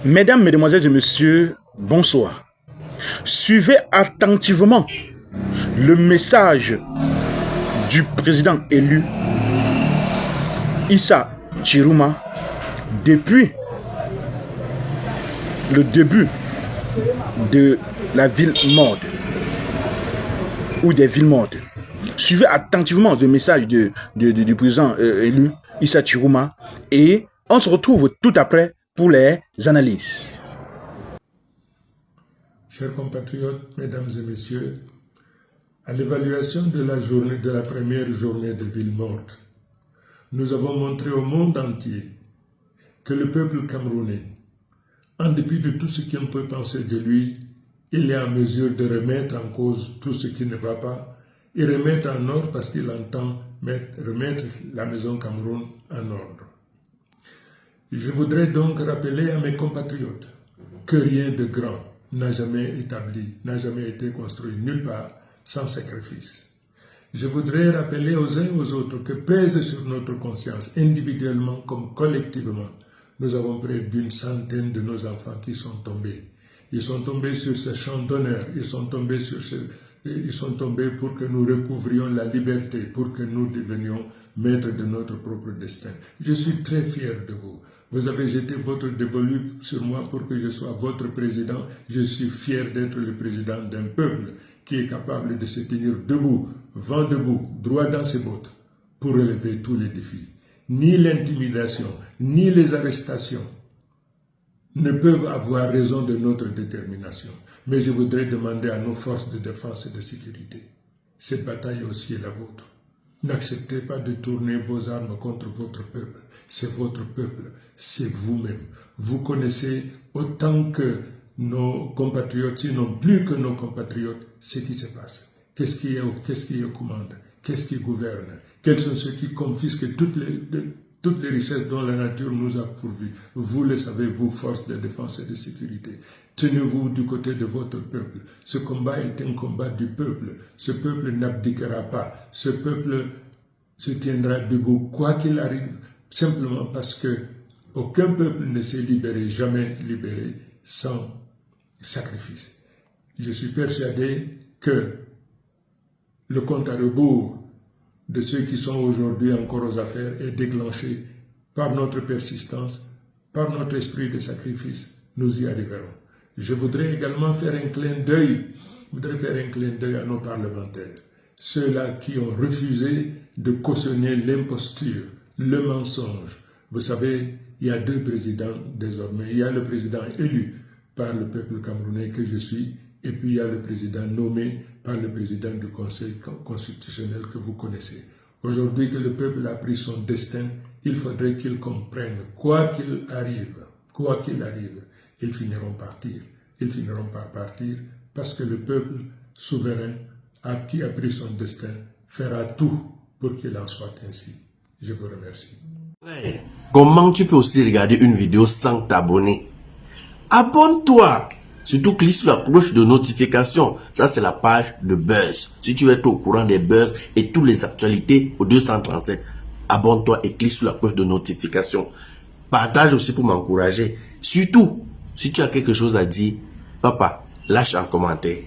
Mesdames, Mesdemoiselles et Messieurs, bonsoir. Suivez attentivement le message du président élu Issa Chiruma depuis le début de la ville morte ou des villes mortes. Suivez attentivement le message du président élu Issa Chiruma et on se retrouve tout après pour les analyses. Chers compatriotes, mesdames et messieurs, à l'évaluation de la première journée de ville morte, nous avons montré au monde entier que le peuple camerounais, en dépit de tout ce qu'on peut penser de lui, il est en mesure de remettre en cause tout ce qui ne va pas et remettre en ordre parce qu'il entend remettre la maison Cameroun en ordre. Je voudrais donc rappeler à mes compatriotes que rien de grand n'a jamais été construit nulle part sans sacrifice. Je voudrais rappeler aux uns et aux autres que pèse sur notre conscience, individuellement comme collectivement, nous avons près d'une centaine de nos enfants qui sont tombés. Ils sont tombés sur ce champ d'honneur, ils sont tombés pour que nous recouvrions la liberté, pour que nous devenions maîtres de notre propre destin. Je suis très fier de vous. Vous avez jeté votre dévolu sur moi pour que je sois votre président. Je suis fier d'être le président d'un peuple qui est capable de se tenir debout, vent debout, droit dans ses bottes, pour relever tous les défis. Ni l'intimidation, ni les arrestations ne peuvent avoir raison de notre détermination. Mais je voudrais demander à nos forces de défense et de sécurité, cette bataille aussi est la vôtre. N'acceptez pas de tourner vos armes contre votre peuple. C'est votre peuple, c'est vous-même. Vous connaissez autant que nos compatriotes, sinon plus que nos compatriotes, ce qui se passe. Qu'est-ce qui est aux commandes? Qu'est-ce qui gouverne? Quels sont ceux qui confisquent toutes les richesses dont la nature nous a pourvues? Vous le savez, vous, forces de défense et de sécurité. Tenez-vous du côté de votre peuple. Ce combat est un combat du peuple. Ce peuple n'abdiquera pas. Ce peuple se tiendra debout, quoi qu'il arrive, simplement parce que aucun peuple ne s'est libéré, jamais libéré, sans sacrifice. Je suis persuadé que le compte à rebours de ceux qui sont aujourd'hui encore aux affaires est déclenché par notre persistance, par notre esprit de sacrifice. Nous y arriverons. Je voudrais également faire un clin d'œil à nos parlementaires, ceux-là qui ont refusé de cautionner l'imposture, le mensonge. Vous savez, il y a deux présidents désormais. Il y a le président élu par le peuple camerounais que je suis, et puis il y a le président nommé par le président du Conseil constitutionnel que vous connaissez. Aujourd'hui que le peuple a pris son destin, il faudrait qu'il comprenne, quoi qu'il arrive, ils finiront par partir parce que le peuple souverain qui a pris son destin fera tout pour qu'il en soit ainsi. Je vous remercie. Comment tu peux aussi regarder une vidéo sans t'abonner? Abonne-toi! Surtout clique sur la cloche de notification. Ça, c'est la page de Buzz. Si tu veux être au courant des buzz et toutes les actualités au 237, abonne-toi et clique sur la cloche de notification. Partage aussi pour m'encourager. Surtout, si tu as quelque chose à dire, papa, lâche un commentaire.